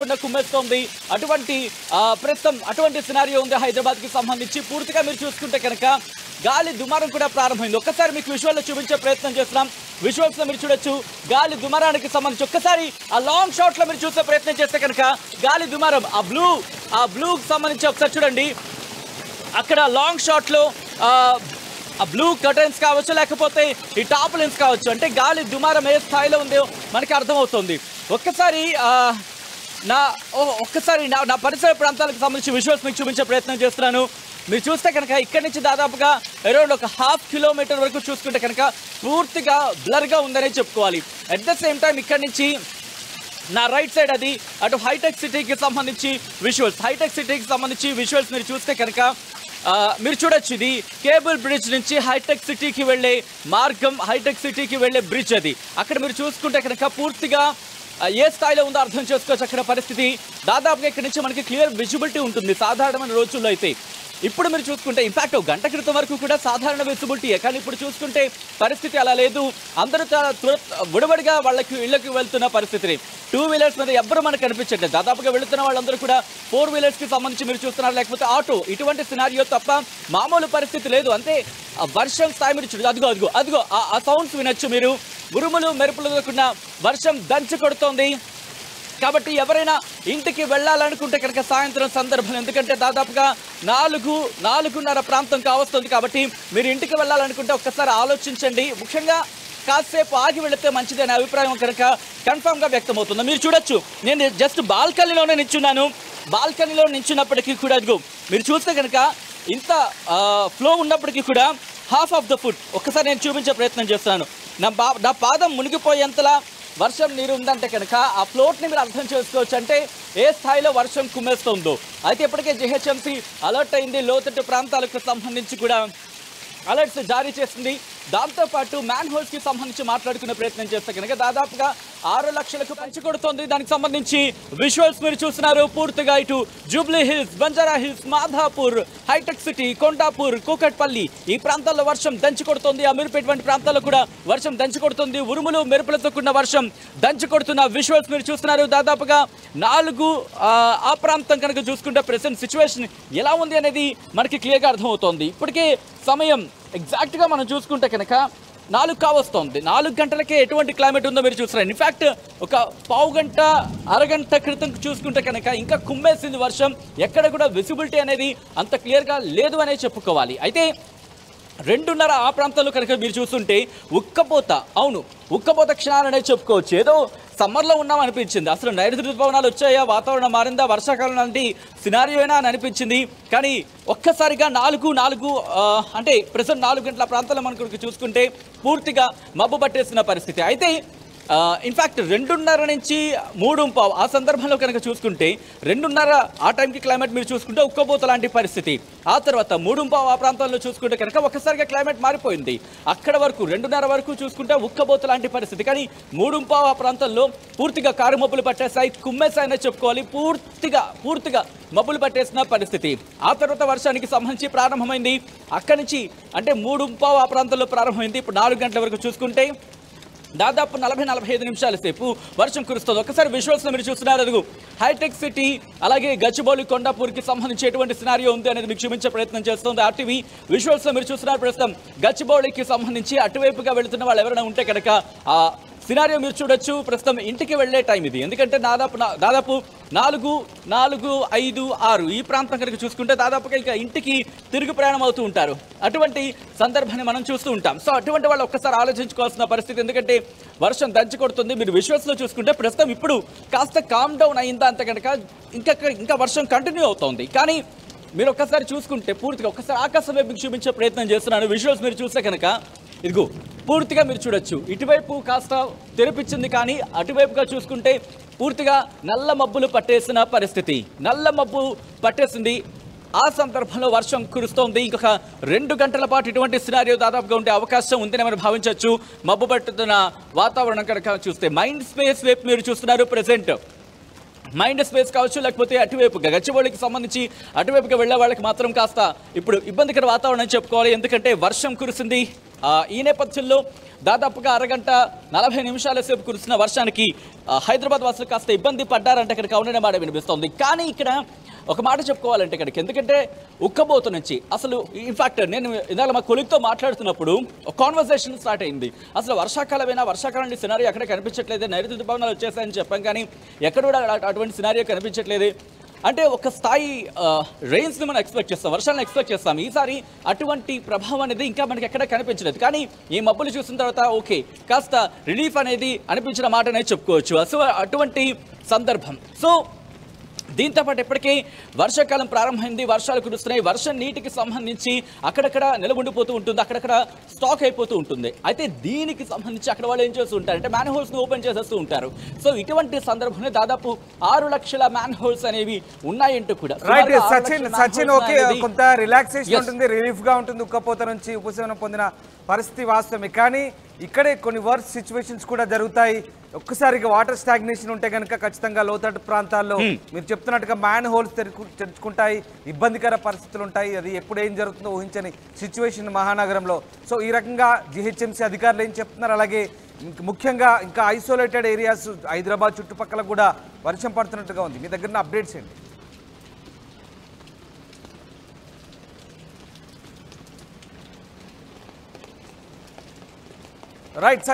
కుమ్మేస్తోంది. అటువంటి ప్రస్తుతం అటువంటి సినారియో ఉంది హైదరాబాద్కి సంబంధించి. పూర్తిగా మీరు చూసుకుంటే కనుక గాలి దుమారం కూడా ప్రారంభమైంది. ఒక్కసారి మీకు విజువల్లో చూపించే ప్రయత్నం చేస్తున్నాం. విజువల్స్లో మీరు చూడొచ్చు గాలి దుమారానికి సంబంధించి. ఒక్కసారి ఆ లాంగ్ షాట్లో మీరు చూసే ప్రయత్నం చేస్తే కనుక గాలి దుమారం ఆ బ్లూకి సంబంధించి ఒకసారి చూడండి. అక్కడ లాంగ్ షాట్లో ఆ బ్లూ కర్టన్స్ కావచ్చు, లేకపోతే ఈ టాప్లిన్స్ కావచ్చు. అంటే గాలి దుమారం ఏ స్థాయిలో ఉందో మనకి అర్థమవుతుంది. ఒక్కసారి నా పరిసర ప్రాంతాలకు సంబంధించి విజువల్స్ మీకు చూపించే ప్రయత్నం చేస్తున్నాను. మీరు చూస్తే కనుక ఇక్కడి నుంచి దాదాపుగా అరౌండ్ ఒక 1/2 కిలోమీటర్ వరకు చూసుకుంటే కనుక పూర్తిగా బ్లర్గా ఉందనే చెప్పుకోవాలి. అట్ ద సేమ్ టైం ఇక్కడి నుంచి నా రైట్ సైడ్ అది అటు హైటెక్ సిటీకి సంబంధించి విజువల్స్ మీరు చూస్తే కనుక మీరు చూడొచ్చు. ఇది కేబుల్ బ్రిడ్జ్ నుంచి హైటెక్ సిటీకి వెళ్ళే మార్గం, హైటెక్ సిటీకి వెళ్ళే బ్రిడ్జ్ అది. అక్కడ మీరు చూసుకుంటే కనుక పూర్తిగా ఏ స్థాయిలో ఉందో అర్థం చేసుకోవచ్చు. అక్కడ పరిస్థితి దాదాపుగా ఇక్కడ నుంచి మనకి క్లియర్ విజిబిలిటీ ఉంటుంది సాధారణమైన రోజుల్లో అయితే. ఇప్పుడు మీరు చూసుకుంటే ఇన్ఫాక్ట్ ఒక గంట క్రితం వరకు కూడా సాధారణ విజిబిలిటీయే, కానీ ఇప్పుడు చూసుకుంటే పరిస్థితి అలా లేదు. అందరూ విడబడిగా వాళ్ళకి ఇళ్ళకి వెళ్తున్న పరిస్థితిని. 2 వీలర్స్ మీద ఎవ్వరూ మనకు కనిపించట్లేదు. దాదాపుగా వెళుతున్న వాళ్ళందరూ కూడా 4 వీలర్స్కి సంబంధించి మీరు చూస్తున్నారు, లేకపోతే ఆటో. ఇటువంటి సినారియో తప్ప మామూలు పరిస్థితి లేదు. అంతే వర్షం స్థాయి మీరు చూడదు. అదిగో ఆ సౌండ్స్ వినొచ్చు మీరు. ఉరుములు మెరుపులు లేకుండా వర్షం దంచి కొడుతోంది. కాబట్టి ఎవరైనా ఇంటికి వెళ్ళాలనుకుంటే కనుక సాయంత్రం సందర్భం, ఎందుకంటే దాదాపుగా 4:30 ప్రాంతం కావస్తుంది. కాబట్టి మీరు ఇంటికి వెళ్ళాలనుకుంటే ఒక్కసారి ఆలోచించండి. ముఖ్యంగా కాసేపు ఆగి వెళితే మంచిది అనే అభిప్రాయం కనుక కన్ఫామ్గా వ్యక్తమవుతుంది. మీరు చూడొచ్చు, నేను జస్ట్ బాల్కనీలోనే నిల్చున్నాను. బాల్కనీలో నిల్చున్నప్పటికీ కూడా అదిగో మీరు చూస్తే కనుక ఇంత ఫ్లో ఉన్నప్పటికీ కూడా హాఫ్ ఆఫ్ ద ఫుట్ ఒక్కసారి నేను చూపించే ప్రయత్నం చేస్తున్నాను. నా పాదం మునిగిపోయేంతలా వర్షం నీరు ఉందంటే కనుక ఆ ఫ్లోట్ని మీరు అర్థం చేసుకోవచ్చు. అంటే ఏ స్థాయిలో వర్షం కుమ్మేస్తుందో. అయితే ఇప్పటికే జిహెచ్ఎంసీ అలర్ట్ అయింది. లోతట్టు ప్రాంతాలకు సంబంధించి కూడా అలర్ట్స్ జారీ చేసింది. దాంతోపాటు మ్యాన్ హోల్స్కి సంబంధించి మాట్లాడుకునే ప్రయత్నం చేస్తే కనుక దాదాపుగా 6 లక్షలకు పంచికొడుతోంది. దానికి సంబంధించి విజువల్స్ మీరు చూస్తున్నారు. పూర్తిగా ఇటు జూబ్లీ హిల్స్, బంజారా హిల్స్, మాధాపూర్, హైటెక్ సిటీ, కొండాపూర్, కూకట్పల్లి ఈ ప్రాంతాల్లో వర్షం దంచికొడుతోంది. అమీర్పేట వంటి ప్రాంతాల్లో కూడా వర్షం దంచికొడుతుంది. ఉరుములు మెరుపులతో కూడిన వర్షం దంచికొడుతున్న విజువల్స్ మీరు చూస్తున్నారు. దాదాపుగా 4 ఆ ప్రాంతం కనుక చూసుకుంటే ప్రెసెంట్ సిచ్యువేషన్ ఎలా ఉంది అనేది మనకి క్లియర్గా అర్థమవుతోంది. ఇప్పటికే సమయం ఎగ్జాక్ట్గా మనం చూసుకుంటే కనుక 4 కావస్తోంది. 4 గంటలకే ఎటువంటి క్లైమేట్ ఉందో మీరు చూస్తున్నారు. ఇన్ఫ్యాక్ట్ ఒక పావు గంట అరగంట క్రితం చూసుకుంటే కనుక ఇంకా కుమ్మేసింది వర్షం. ఎక్కడ కూడా విజిబిలిటీ అనేది అంత క్లియర్గా లేదు అనే చెప్పుకోవాలి. అయితే 2:30 ఆ ప్రాంతాల్లో కనుక మీరు చూస్తుంటే ఉక్కపోత క్షణాలనే చెప్పుకోవచ్చు. ఏదో సమ్మర్లో ఉన్నాం అనిపించింది. అసలు నైరుతి ఋతుపవనాలు వచ్చాయా, వాతావరణం మారిందా, వర్షాకాలం లాంటి సినారియో అయినా అని అనిపించింది. కానీ ఒక్కసారిగా 4 అంటే ప్రెసెంట్ 4 గంటల ప్రాంతాల్లో మనకు చూసుకుంటే పూర్తిగా మబ్బు పట్టేసిన పరిస్థితి. అయితే ఇన్ఫ్యాక్ట్ 2:30 నుంచి 3:15 ఆ సందర్భంలో కనుక చూసుకుంటే 2:30 ఆ టైంకి క్లైమేట్ మీరు చూసుకుంటే ఉక్కపోత లాంటి పరిస్థితి. ఆ తర్వాత 3:15 ఆ ప్రాంతాల్లో చూసుకుంటే కనుక ఒక్కసారిగా క్లైమేట్ మారిపోయింది. అక్కడ వరకు 2:30 వరకు చూసుకుంటే ఉక్కపోత లాంటి పరిస్థితి. కానీ 3:15 ఆ ప్రాంతంలో పూర్తిగా కారు మబ్బులు పట్టేసాయి, కుమ్మేసాయనే చెప్పుకోవాలి. పూర్తిగా మబ్బులు పట్టేసిన పరిస్థితి. ఆ తర్వాత వర్షానికి సంబంధించి ప్రారంభమైంది. అక్కడి నుంచి అంటే 3:15 ఆ ప్రాంతంలో ప్రారంభమైంది. ఇప్పుడు 4 గంటల వరకు చూసుకుంటే దాదాపు 40-45 నిమిషాల సేపు వర్షం కురుస్తుంది. ఒకసారి విజువల్స్లో మీరు చూస్తున్నారు. అదుగు హైటెక్ సిటీ, అలాగే గచ్చిబౌలి, కొండాపూర్కి సంబంధించి ఎటువంటి సినారియో ఉంది అనేది మీకు చూపించే ప్రయత్నం చేస్తుంది ఆర్టీవీ. విజువల్స్లో మీరు చూస్తున్నారు ప్రస్తుతం గచ్చిబౌలికి సంబంధించి అటువైపుగా వెళుతున్న వాళ్ళు ఎవరైనా ఉంటే కనుక ఆ సినారియో మీరు చూడొచ్చు. ప్రస్తుతం ఇంటికి వెళ్ళే టైం ఇది. ఎందుకంటే దాదాపు 4:05-6 ఈ ప్రాంతం కనుక చూసుకుంటే దాదాపుగా ఇంకా ఇంటికి తిరుగు ప్రయాణం అవుతూ ఉంటారు. అటువంటి సందర్భాన్ని మనం చూస్తూ ఉంటాం. సో అటువంటి వాళ్ళు ఒక్కసారి ఆలోచించుకోవాల్సిన పరిస్థితి. ఎందుకంటే వర్షం దంచి కొడుతుంది. మీరు విజువల్స్లో చూసుకుంటే ప్రస్తుతం ఇప్పుడు కాస్త కామ్ డౌన్ అయిందా అంత కనుక ఇంకా వర్షం కంటిన్యూ అవుతోంది. కానీ మీరు ఒక్కసారి చూసుకుంటే పూర్తిగా ఒక్కసారి ఆకాశం వైపు మీకు చూపించే ప్రయత్నం చేస్తున్నాను. విజువల్స్ మీరు చూస్తే కనుక ఇదిగో పూర్తిగా మీరు చూడొచ్చు. ఇటువైపు కాస్త తెరిపించింది, కానీ అటువైపుగా చూసుకుంటే పూర్తిగా నల్ల మబ్బులు పట్టేసిన పరిస్థితి. నల్ల మబ్బు పట్టేసింది. ఆ సందర్భంలో వర్షం కురుస్తోంది. ఇంకొక 2 గంటల పాటు ఇటువంటి సినారియో దాదాపుగా ఉండే అవకాశం ఉందని మనం భావించవచ్చు. మబ్బు పట్టుతున్న వాతావరణం కనుక చూస్తే మైండ్ స్పేస్ వైపు మీరు చూస్తున్నారు. ప్రెసెంట్ మైండ్ స్పేస్ కావచ్చు, లేకపోతే అటువైపుగా గచ్చిబౌలికి సంబంధించి అటువైపుగా వెళ్ళే వాళ్ళకి మాత్రం కాస్త ఇప్పుడు ఇబ్బందికర వాతావరణం చెప్పుకోవాలి. ఎందుకంటే వర్షం కురిసింది. ఈ నేపథ్యంలో దాదాపుగా అరగంట 40 నిమిషాల సేపు కురిసిన వర్షానికి హైదరాబాద్ వాసులు కాస్త ఇబ్బంది పడ్డారంటే ఇక్కడ కౌండనే మాట వినిపిస్తోంది. కానీ ఇక్కడ ఒక మాట చెప్పుకోవాలంటే ఇక్కడికి, ఎందుకంటే ఉక్కబోతు నుంచి అసలు ఇన్ఫాక్ట్ నేను ఇందాక మా కొలిగ్తో మాట్లాడుతున్నప్పుడు కాన్వర్సేషన్ స్టార్ట్ అయింది. అసలు వర్షాకాలమైనా వర్షాకాలం సినారియో ఎక్కడ కనిపించట్లేదు, నైరుతి ఋతుపవనాలు వచ్చేసాయని చెప్పాం, కానీ ఎక్కడ కూడా అటువంటి సినారియో కనిపించట్లేదు. అంటే ఒక స్థాయి రెయిన్స్ని మనం ఎక్స్పెక్ట్ చేస్తాం, వర్షాలను ఎక్స్పెక్ట్ చేస్తాం. ఈసారి అటువంటి ప్రభావం అనేది ఇంకా మనకి ఎక్కడ కనిపించలేదు. కానీ ఈ మబ్బులు చూసిన తర్వాత ఓకే కాస్త రిలీఫ్ అనేది అనిపించిన మాట అనేది చెప్పుకోవచ్చు. అసలు అటువంటి సందర్భం. సో దీంతో పాటు ఇప్పటికీ వర్షాకాలం ప్రారంభమైంది, వర్షాలు కురుస్తున్నాయి. వర్షం నీటికి సంబంధించి అక్కడక్కడ నిలబడిపోతూ ఉంటుంది, అక్కడక్కడ స్టాక్ అయిపోతూ ఉంటుంది. అయితే దీనికి సంబంధించి అక్కడ వాళ్ళు ఏం చేస్తూ ఉంటారు అంటే మ్యాన్ హోల్స్ని ఓపెన్ చేసేస్తూ ఉంటారు. సో ఇటువంటి సందర్భంలో దాదాపు 6 లక్షల మ్యాన్ హోల్స్ అనేవి ఉన్నాయంటూ కూడా సచిన్ ఓకే కొంత రిలాక్సేషన్ ఉంటుంది, రిలీఫ్ గా ఉంటుంది, ఉక్కపోత నుంచి ఉపశమనం పొందిన పరిస్థితి వాస్తవమే. కానీ ఇక్కడే కొన్ని వర్స్ట్ సిచ్యువేషన్స్ కూడా జరుగుతాయి. ఒక్కసారిగా వాటర్ స్టాగ్నేషన్ ఉంటే కనుక ఖచ్చితంగా లోతట్టు ప్రాంతాల్లో మీరు చెప్తున్నట్టుగా మ్యాన్ హోల్స్ తెరుచుకుంటాయి, ఇబ్బందికర పరిస్థితులు ఉంటాయి. అది ఎప్పుడు ఏం జరుగుతుందో ఊహించని సిచ్యువేషన్ మహానగరంలో. సో ఈ రకంగా జిహెచ్ఎంసీ అధికారులు ఏం చెప్తున్నారు, అలాగే ముఖ్యంగా ఇంకా ఐసోలేటెడ్ ఏరియాస్ హైదరాబాద్ చుట్టుపక్కల కూడా వర్షం పడుతున్నట్టుగా ఉంది. మీ దగ్గర అప్డేట్స్ ఏంటి? రైట్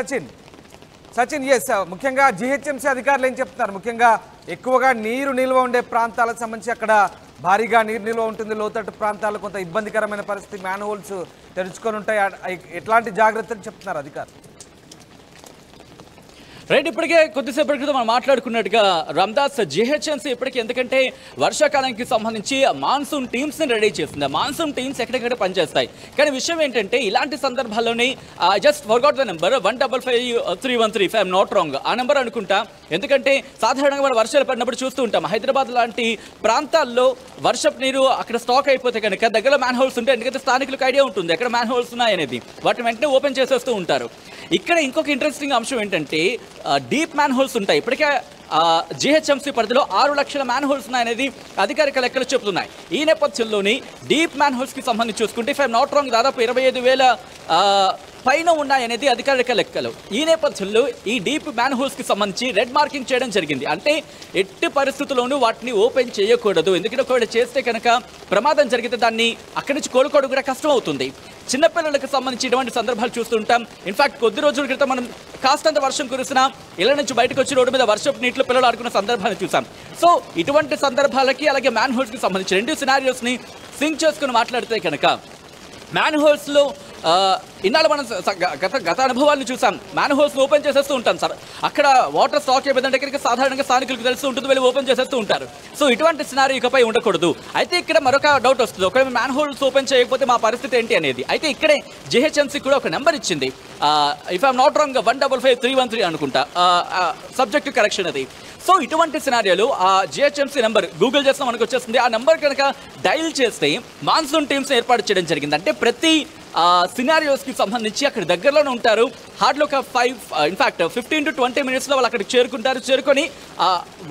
సచిన్ ఎస్ ముఖ్యంగా జిహెచ్ఎంసీ అధికారులు ఏం చెప్తున్నారు? ముఖ్యంగా ఎక్కువగా నీరు నిల్వ ఉండే ప్రాంతాలకు సంబంధించి అక్కడ భారీగా నీరు నిల్వ ఉంటుంది, లోతట్టు ప్రాంతాల్లో కొంత ఇబ్బందికరమైన పరిస్థితి, మ్యాన్ హోల్స్ తెరుచుకొని ఉంటాయి. ఎట్లాంటి జాగ్రత్తలు చెప్తున్నారు అధికారులు? రైట్, ఇప్పటికే కొద్దిసేపటి క్రితం మనం మాట్లాడుకున్నట్టుగా రామ్దాస్ జిహెచ్ఎంసీ ఇప్పటికీ, ఎందుకంటే వర్షాకాలానికి సంబంధించి మాన్సూన్ టీమ్స్ని రెడీ చేస్తుంది. మాన్సూన్ టీమ్స్ ఎక్కడెక్కడ పనిచేస్తాయి. కానీ విషయం ఏంటంటే ఇలాంటి సందర్భాల్లోనే just forgot the number 1555313 if I'm not wrong ఆ నెంబర్ అనుకుంటా. ఎందుకంటే సాధారణంగా మనం వర్షాలు పడినప్పుడు చూస్తూ ఉంటాం హైదరాబాద్ లాంటి ప్రాంతాల్లో వర్షపు నీరు అక్కడ స్టాక్ అయిపోతే కనుక దగ్గరలో మ్యాన్ హోల్స్ ఉంటాయి. ఎందుకంటే స్థానికులకు ఐడియా ఉంటుంది ఎక్కడ మ్యాన్ హోల్స్ ఉన్నాయనేది, వాటిని వెంటనే ఓపెన్ చేసేస్తూ ఉంటారు. ఇక్కడ ఇంకొక ఇంట్రెస్టింగ్ అంశం ఏంటంటే డీప్ మ్యాన్ హోల్స్ ఉంటాయి. ఇప్పటికే జిహెచ్ఎంసీ పరిధిలో 6 లక్షల మ్యాన్ హోల్స్ ఉన్నాయనేది అధికారిక లెక్కలు చెబుతున్నాయి. ఈ నేపథ్యంలోని డీప్ మ్యాన్ హోల్స్కి సంబంధించి చూసుకుంటే ఇఫ్ ఐఎమ్ నాట్ రాంగ్ దాదాపు 25,000 పైన ఉన్నాయనేది అధికారిక లెక్కలు. ఈ నేపథ్యంలో ఈ డీప్ మ్యాన్ హోల్స్కి సంబంధించి రెడ్ మార్కింగ్ చేయడం జరిగింది. అంటే ఎట్టి పరిస్థితుల్లోనూ వాటిని ఓపెన్ చేయకూడదు, ఎందుకంటే ఒకవేళ చేస్తే కనుక ప్రమాదం జరిగితే దాన్ని అక్కడి నుంచి కోలుకోవడం కూడా కష్టం అవుతుంది. చిన్నపిల్లలకు సంబంధించి ఇటువంటి సందర్భాలు చూస్తుంటాం. ఇన్ఫాక్ట్ కొద్ది రోజుల క్రితం మనం కాస్తంత వర్షం కురిసినా ఇళ్ల నుంచి బయటకు వచ్చి రోడ్డు మీద వర్షపు నీటిలో పిల్లలు ఆడుకున్న సందర్భాన్ని చూసాం. సో ఇటువంటి సందర్భాలకి అలాగే మ్యాన్ హోల్స్కి సంబంధించి 2 సినారియోస్ని సింక్ చేసుకుని మాట్లాడితే కనుక మ్యాన్ హోల్స్లో ఇన్నాళ్ళు మనం గత అనుభవాలను చూసాం. మ్యాన్ హోల్స్ ఓపెన్ చేసేస్తూ ఉంటాం సార్, అక్కడ వాటర్ స్టాక్ అయిపోయిందంటే ఇక్కడికి సాధారణంగా స్థానికులకు తెలుస్తూ ఉంటుంది, వెళ్ళి ఓపెన్ చేసేస్తూ ఉంటారు. సో ఇటువంటి సినారీ ఇకపై ఉండకూడదు. అయితే ఇక్కడ మరొక డౌట్ వస్తుంది, ఒకవేళ మ్యాన్ హోల్స్ ఓపెన్ చేయకపోతే మా పరిస్థితి ఏంటి అనేది. అయితే ఇక్కడే జిహెచ్ఎంసీ కూడా ఒక నెంబర్ ఇచ్చింది, ఇఫ్ ఐఎమ్ నాట్ రాంగ్ 1555313 అనుకుంటా సబ్జెక్ట్ కరెక్షన్ అది. సో ఇటువంటి సినారియోలు ఆ జిహెచ్ఎంసీ నెంబర్ గూగుల్ చేస్తే మనకు వచ్చేస్తుంది. ఆ నెంబర్ కనుక డైల్ చేస్తే మాన్సూన్ టీమ్స్ ఏర్పాటు చేయడం జరిగింది. అంటే ప్రతి సినారియోస్కి సంబంధించి అక్కడ దగ్గరలోనే ఉంటారు. హార్డ్లో ఒక 15 to 20 మినిట్స్లో వాళ్ళు అక్కడికి చేరుకుంటారు. చేరుకొని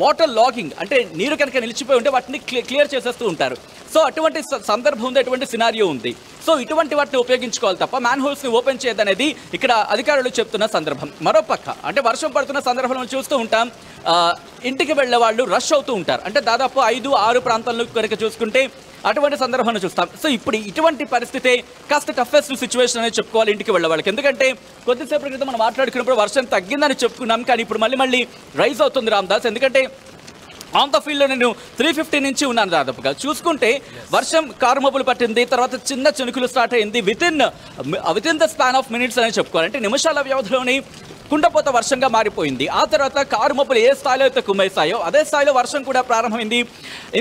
వాటర్ లాగింగ్ అంటే నీరు కనుక నిలిచిపోయి ఉంటే వాటిని క్లియర్ చేసేస్తూ ఉంటారు. సో అటువంటి సందర్భం ఉంది, అటువంటి సినారియో ఉంది. సో ఇటువంటి వాటిని ఉపయోగించుకోవాలి తప్ప మ్యాన్ హోల్స్ని ఓపెన్ చేయదనేది ఇక్కడ అధికారులు చెప్తున్న సందర్భం. మరోపక్క అంటే వర్షం పడుతున్న సందర్భంలో చూస్తూ ఉంటాం ఇంటికి వెళ్ళే వాళ్ళు రష్ అవుతూ ఉంటారు. అంటే దాదాపు 5-6 ప్రాంతాల్లో కనుక చూసుకుంటే అటువంటి సందర్భాన్ని చూస్తాం. సో ఇప్పుడు ఇటువంటి పరిస్థితే కాస్త టఫెస్ట్ సిచ్యువేషన్ అనేది చెప్పుకోవాలి ఇంటికి వెళ్ళే వాళ్ళకి. ఎందుకంటే కొద్దిసేపటి క్రితం మనం మాట్లాడుకున్నప్పుడు వర్షం తగ్గిందని చెప్పుకున్నాం, కానీ ఇప్పుడు మళ్ళీ రైజ్ అవుతుంది రామ్దాస్. ఎందుకంటే ఆన్ ద ఫీల్డ్లో నేను 350 నుంచి ఉన్నాను దాదాపుగా. చూసుకుంటే వర్షం కారు మబ్బులు పట్టింది, తర్వాత చిన్న చినుకులు స్టార్ట్ అయింది. Within the span of minutes అని చెప్పుకోవాలి. అంటే నిమిషాల వ్యవధిలోని కుండపోత వర్షంగా మారిపోయింది. ఆ తర్వాత కారు మబ్బులు ఏ స్థాయిలో అయితే కుమ్మేస్తాయో అదే స్థాయిలో వర్షం కూడా ప్రారంభమైంది.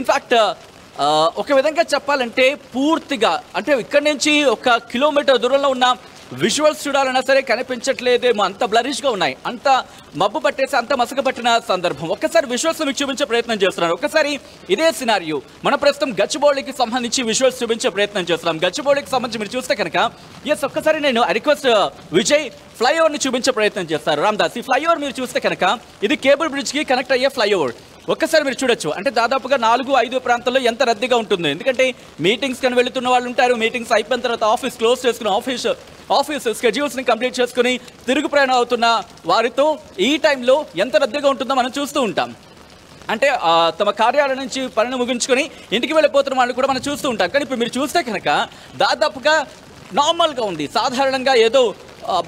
ఇన్ఫ్యాక్ట్ ఒక విధంగా చెప్పాలంటే పూర్తిగా అంటే ఇక్కడి నుంచి 1 కిలోమీటర్ దూరంలో ఉన్న విజువల్స్ చూడాలన్నా సరే కనిపించట్లేదేమో, అంత బ్లరిష్గా ఉన్నాయి, అంత మబ్బు పట్టేసి అంత మసక పట్టిన సందర్భం. ఒక్కసారి విజువల్స్ మీకు చూపించే ప్రయత్నం చేస్తున్నాను. ఒకసారి ఇదే సినారియో మన ప్రస్తుతం గచ్చిబౌలికి సంబంధించి విజువల్స్ చూపించే ప్రయత్నం చేస్తున్నాం. గచ్చిబౌలికి సంబంధించి మీరు చూస్తే కనుక ఒక్కసారి నేను రిక్వెస్ట్ విజయ్ ఫ్లైఓవర్ని చూపించే ప్రయత్నం చేస్తారు. రామ్దాస్, ఈ ఫ్లైఓవర్ మీరు చూస్తే కనుక ఇది కేబుల్ బ్రిడ్జ్కి కనెక్ట్ అయ్యే ఫ్లైఓవర్. ఒక్కసారి మీరు చూడొచ్చు. అంటే దాదాపుగా 4-5 ప్రాంతాల్లో ఎంత రద్దీగా ఉంటుందో. ఎందుకంటే మీటింగ్స్ కానీ వెళుతున్న వాళ్ళు ఉంటారు. మీటింగ్స్ అయిపోయిన తర్వాత ఆఫీస్ క్లోజ్ చేసుకుని ఆఫీస్ స్కెడ్యూల్స్ని కంప్లీట్ చేసుకుని తిరుగు ప్రయాణం అవుతున్న వారితో ఈ టైంలో ఎంత రద్దీగా ఉంటుందో మనం చూస్తూ ఉంటాం. అంటే తమ కార్యాలయం నుంచి పనిని ముగించుకొని ఇంటికి వెళ్ళిపోతున్న వాళ్ళు కూడా మనం చూస్తూ ఉంటాం. కానీ ఇప్పుడు మీరు చూస్తే కనుక దాదాపుగా నార్మల్గా ఉంది. సాధారణంగా ఏదో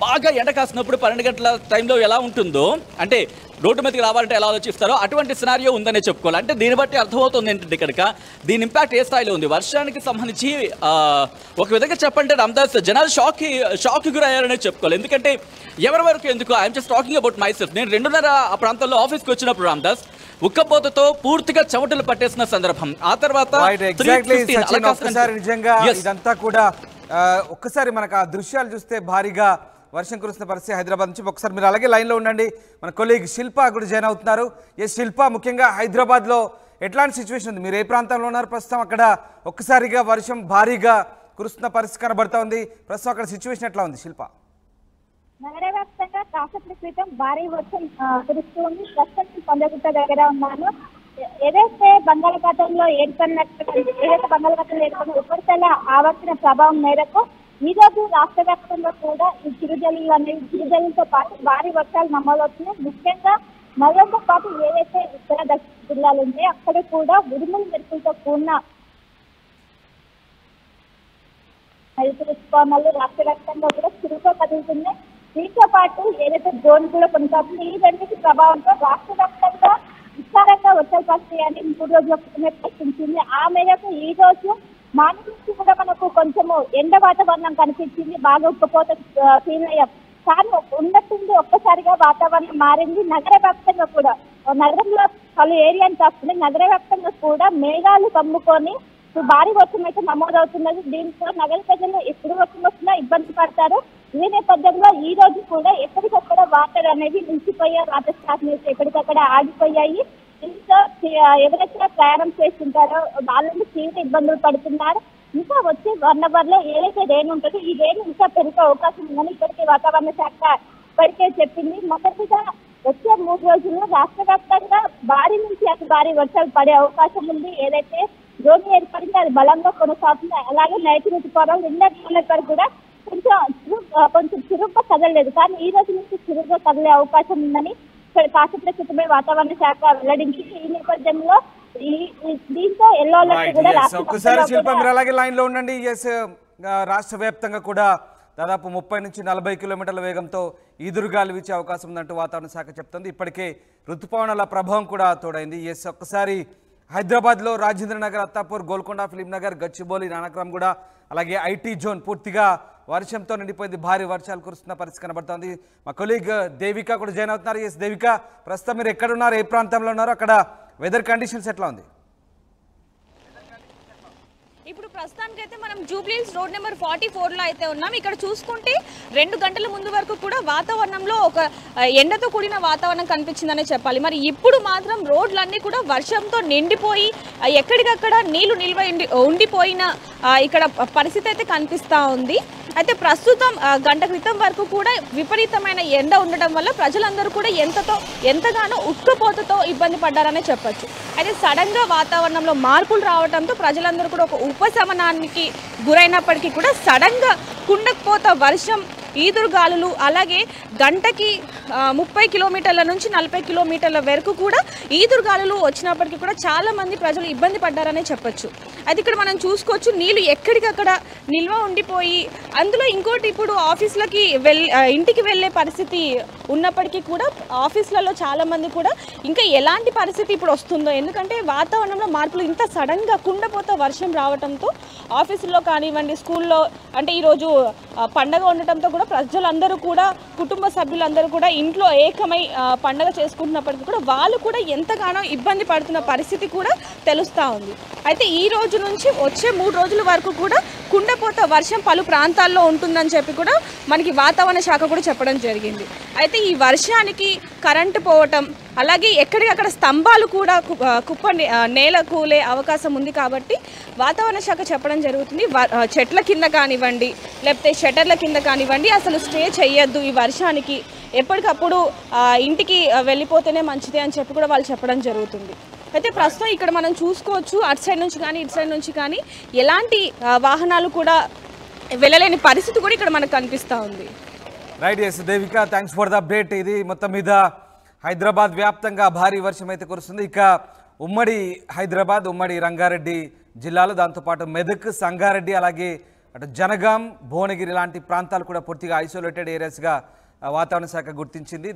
బాగా ఎండ కాసినప్పుడు 12 గంటల టైంలో ఎలా ఉంటుందో, అంటే రోడ్డు మీదకి రావాలంటే ఎలా ఆలోచిస్తారో అటువంటి సినారియో ఉందనే చెప్పుకోవాలి. అంటే దీన్ని బట్టి అర్థమవుతుంది ఏంటంటే ఇక్కడిక దీని ఇంపాక్ట్ ఏ స్థాయిలో ఉంది. వర్షానికి సంబంధించి ఒక విధంగా చెప్పంటే రామ్దాస్ జనాలు షాక్కి గురయ్యారనే చెప్పుకోవాలి. ఎందుకంటే ఎవరి వరకు ఎందుకు I'm just talking about my self. నేను 2:30 ఆ ప్రాంతంలో ఆఫీస్కి వచ్చినప్పుడు రామ్దాస్ ఉక్కపోతతో పూర్తిగా చెమటలు పట్టేసిన సందర్భం. ఆ తర్వాత నిజంగా ఇదంతా కూడా ఒక్కసారి మనకు ఆ దృశ్యాలు చూస్తే భారీగా వర్షం కురుస్తున్న పరిస్థితి హైదరాబాద్ నుంచి. ఒకసారి మీరు అలాగే లైన్లో ఉండండి. మన కొలీగ్ శిల్ప కూడా జాయిన్ అవుతున్నారు. శిల్ప, ముఖ్యంగా హైదరాబాద్లో ఎట్లాంటి సిచ్యువేషన్ ఉంది? మీరు ఏ ప్రాంతంలో ఉన్నారు ప్రస్తుతం? అక్కడ ఒక్కసారిగా వర్షం భారీగా కురుస్తున్న పరిస్థితి కనబడతా ఉంది. ప్రస్తుతం అక్కడ సిచ్యువేషన్ ఎట్లా ఉంది శిల్ప? నగర వ్యాప్తంగా కాసేపటి క్రితం భారీ వర్షం కురుస్తూ ఉంది. ప్రస్తుతం కొండగుట్ట దగ్గర ఉన్నాను. ఏదైతే బంగాళాఖాతంలో ఏర్పడిన ఉపరితల ఆవర్తన ప్రభావం మేరకు ఈ రోజు రాష్ట్ర వ్యాప్తంగా కూడా ఈ చిరుజల్లుతో పాటు భారీ వర్షాలు నమోదవుతున్నాయి. ముఖ్యంగా నగరంతో పాటు ఏదైతే ఉత్తర దక్షిణ జిల్లాలు ఉన్నాయో అక్కడ కూడా ఉరుములు మెరుపులతో కూడిన ఋతుపవనాలు రాష్ట్ర వ్యాప్తంగా కూడా చురుగ్గా కదులుతున్నాయి. దీంతో పాటు ఏదైతే డ్రోన్ కూడా కొనసాగుతుంది. ఈ రెండింటి ప్రభావంతో రాష్ట్ర వ్యాప్తంగా విస్తారంగా వర్షాలు పడతాయని 3 రోజుల క్రితమే ప్రకటించింది. ఆ మేరకు ఈ రోజు మార్నింగ్ నుంచి కూడా మనకు కొంచెము ఎండ వాతావరణం కనిపించింది. బాగా ఉక్కపోత ఫీల్ అయ్యాం. కానీ ఉన్నట్టుండి ఒక్కసారిగా వాతావరణం మారింది. నగర వ్యాప్తంగా కూడా నగరంలో పలు ఏరియాని కాకుండా నగర వ్యాప్తంగా కూడా మేఘాలు కమ్ముకొని భారీ వర్షం అయితే నమోదవుతున్నది. దీంతో నగర ప్రజలు ఎప్పుడు వర్షం వచ్చినా ఇబ్బంది పడతారు. ఈ నేపథ్యంలో ఈ రోజు కూడా ఎక్కడికక్కడ వాటర్ అనేది నిలిచిపోయాయి. వాటర్ స్టాక్ ఎక్కడికక్కడ ఆగిపోయాయి. దీంతో ఎవరైతే ప్రయాణం చేస్తుంటారో వాళ్ళని తీవ్ర ఇబ్బందులు పడుతున్నారు. ఇంకా వచ్చే 1 అవర్ లో ఏదైతే రేణు ఉంటుందో ఈ రేణు ఇంకా పెరిగే అవకాశం ఉందని ఇప్పటికే వాతావరణ శాఖ ఇప్పటికే చెప్పింది. మొదటిగా వచ్చే 3 రోజుల్లో రాష్ట్ర వ్యాప్తంగా భారీ నుంచి అతి భారీ వర్షాలు పడే అవకాశం ఉంది. ఏదైతే ద్రోణి ఏర్పడింది అది బలంగా కొనసాగుతుంది. అలాగే నైట్ ఋతుపవనాలు నిన్నటి వరకు కూడా కొంచెం చురుగ్గా కదలలేదు. కానీ ఈ రోజు నుంచి చురుగ్గా కదిలే అవకాశం ఉందని కాసేపటి క్రితమే వాతావరణ శాఖ వెల్లడించింది. ఈ నేపథ్యంలో దీంతో ఎల్లో అలర్ట్ కూడా ఒక్కసారి శిల్ప మీరు అలాగే లైన్ లో ఉండండి. రాష్ట్ర వ్యాప్తంగా కూడా దాదాపు 30 నుంచి 40 కిలోమీటర్ల వేగంతో ఈదురుగాలు వీచే అవకాశం ఉందంటూ వాతావరణ శాఖ చెప్తుంది. ఇప్పటికే ఋతుపవనాల ప్రభావం కూడా తోడైంది. ఒక్కసారి హైదరాబాద్లో రాజేంద్ర నగర్, అత్తాపూర్, గోల్కొండ, ఫిలిం నగర్, గచ్చిబౌలి, నానక్రామ్గూడ అలాగే ఐటీ జోన్ పూర్తిగా వర్షంతో నిండిపోయింది. భారీ వర్షాలు కురుస్తున్న పరిస్థితి కనబడుతోంది. మా కొలీగ్ దేవిక కూడా జాయిన్ అవుతున్నారు. దేవిక, ప్రస్తుతం మీరు ఎక్కడున్నారు, ఏ ప్రాంతంలో ఉన్నారు, అక్కడ వెదర్ కండిషన్స్ ఎట్లా ఉంది? ఇప్పుడు ప్రస్తుతానికైతే మనం జూబ్లీహిల్స్ రోడ్ నెంబర్ 44లో అయితే ఉన్నాం. ఇక్కడ చూసుకుంటే 2 గంటల ముందు వరకు కూడా వాతావరణంలో ఒక ఎండతో కూడిన వాతావరణం కనిపించిందనే చెప్పాలి. మరి ఇప్పుడు మాత్రం రోడ్లన్నీ కూడా వర్షంతో నిండిపోయి ఎక్కడికక్కడ నీళ్లు నిల్వ ఉండిపోయిన ఇక్కడ పరిస్థితి అయితే కనిపిస్తూ ఉంది. అయితే ప్రస్తుతం గంట క్రితం వరకు కూడా విపరీతమైన ఎండ ఉండడం వల్ల ప్రజలందరూ కూడా ఎంతగానో ఉక్కపోతతో ఇబ్బంది పడ్డారనే చెప్పొచ్చు. అయితే సడన్గా వాతావరణంలో మార్పులు రావడంతో ప్రజలందరూ కూడా ఒక ఉపశమనానికి గురైనప్పటికీ కూడా సడన్గా కుండకపోత వర్షం, ఈదురుగాలులు, అలాగే గంటకి 30 కిలోమీటర్ల నుంచి 40 కిలోమీటర్ల వరకు కూడా ఈదురుగాలులు వచ్చినప్పటికీ కూడా చాలామంది ప్రజలు ఇబ్బంది పడ్డారనే చెప్పొచ్చు. అది ఇక్కడ మనం చూసుకోవచ్చు, నీళ్ళు ఎక్కడికక్కడ నిల్వ ఉండిపోయి, అందులో ఇంకోటి ఇప్పుడు ఆఫీసులకి ఇంటికి వెళ్ళే పరిస్థితి ఉన్నప్పటికీ కూడా ఆఫీసులలో చాలామంది కూడా ఇంకా ఎలాంటి పరిస్థితి ఇప్పుడు వస్తుందో, ఎందుకంటే వాతావరణంలో మార్పులు ఇంత సడన్గా కుండపోత వర్షం రావడంతో ఆఫీసుల్లో కానివ్వండి, స్కూల్లో, అంటే ఈరోజు పండగ ఉండటంతో కూడా ప్రజలందరూ కూడా, కుటుంబ సభ్యులందరూ కూడా ఇంట్లో ఏకమై పండగ చేసుకుంటున్నప్పటికీ కూడా వాళ్ళు కూడా ఎంతగానో ఇబ్బంది పడుతున్న పరిస్థితి కూడా తెలుస్తూ ఉంది. అయితే ఈ రోజు నుంచి వచ్చే 3 రోజుల వరకు కూడా కుండపోత వర్షం పలు ప్రాంతాల్లో ఉంటుందని చెప్పి కూడా మనకి వాతావరణ శాఖ కూడా చెప్పడం జరిగింది. అయితే ఈ వర్షానికి కరెంటు పోవటం, అలాగే ఎక్కడికక్కడ స్తంభాలు కూడా నేల కూలే అవకాశం ఉంది. కాబట్టి వాతావరణ శాఖ చెప్పడం జరుగుతుంది, చెట్ల కింద కానివ్వండి, లేకపోతే షట్టర్ల కింద కానివ్వండి, అసలు స్టే చేయొద్దు ఈ వర్షానికి. ఎప్పటికప్పుడు ఇంటికి వెళ్ళిపోతేనే మంచిది అని చెప్పి కూడా వాళ్ళు చెప్పడం జరుగుతుంది. అయితే ప్రస్తుతం ఇక్కడ మనం చూసుకోవచ్చు అటు సైడ్ నుంచి కానీ ఇటు సైడ్ నుంచి కానీ ఎలాంటి వాహనాలు కూడా వెళ్ళలేని పరిస్థితి కూడా ఇక్కడ మనకు కనిపిస్తూ ఉంది. Right, yes Devika, thanks for the update. ఇది మొత్తం మీద హైదరాబాద్ వ్యాప్తంగా భారీ వర్షం అయితే కురుస్తుంది. ఇక ఉమ్మడి హైదరాబాద్, ఉమ్మడి రంగారెడ్డి జిల్లాలో, దాంతోపాటు మెదక్, సంగారెడ్డి, అలాగే అటు జనగాం, భువనగిరి లాంటి ప్రాంతాలు కూడా పూర్తిగా ఐసోలేటెడ్ ఏరియాస్గా వాతావరణ శాఖ గుర్తించింది.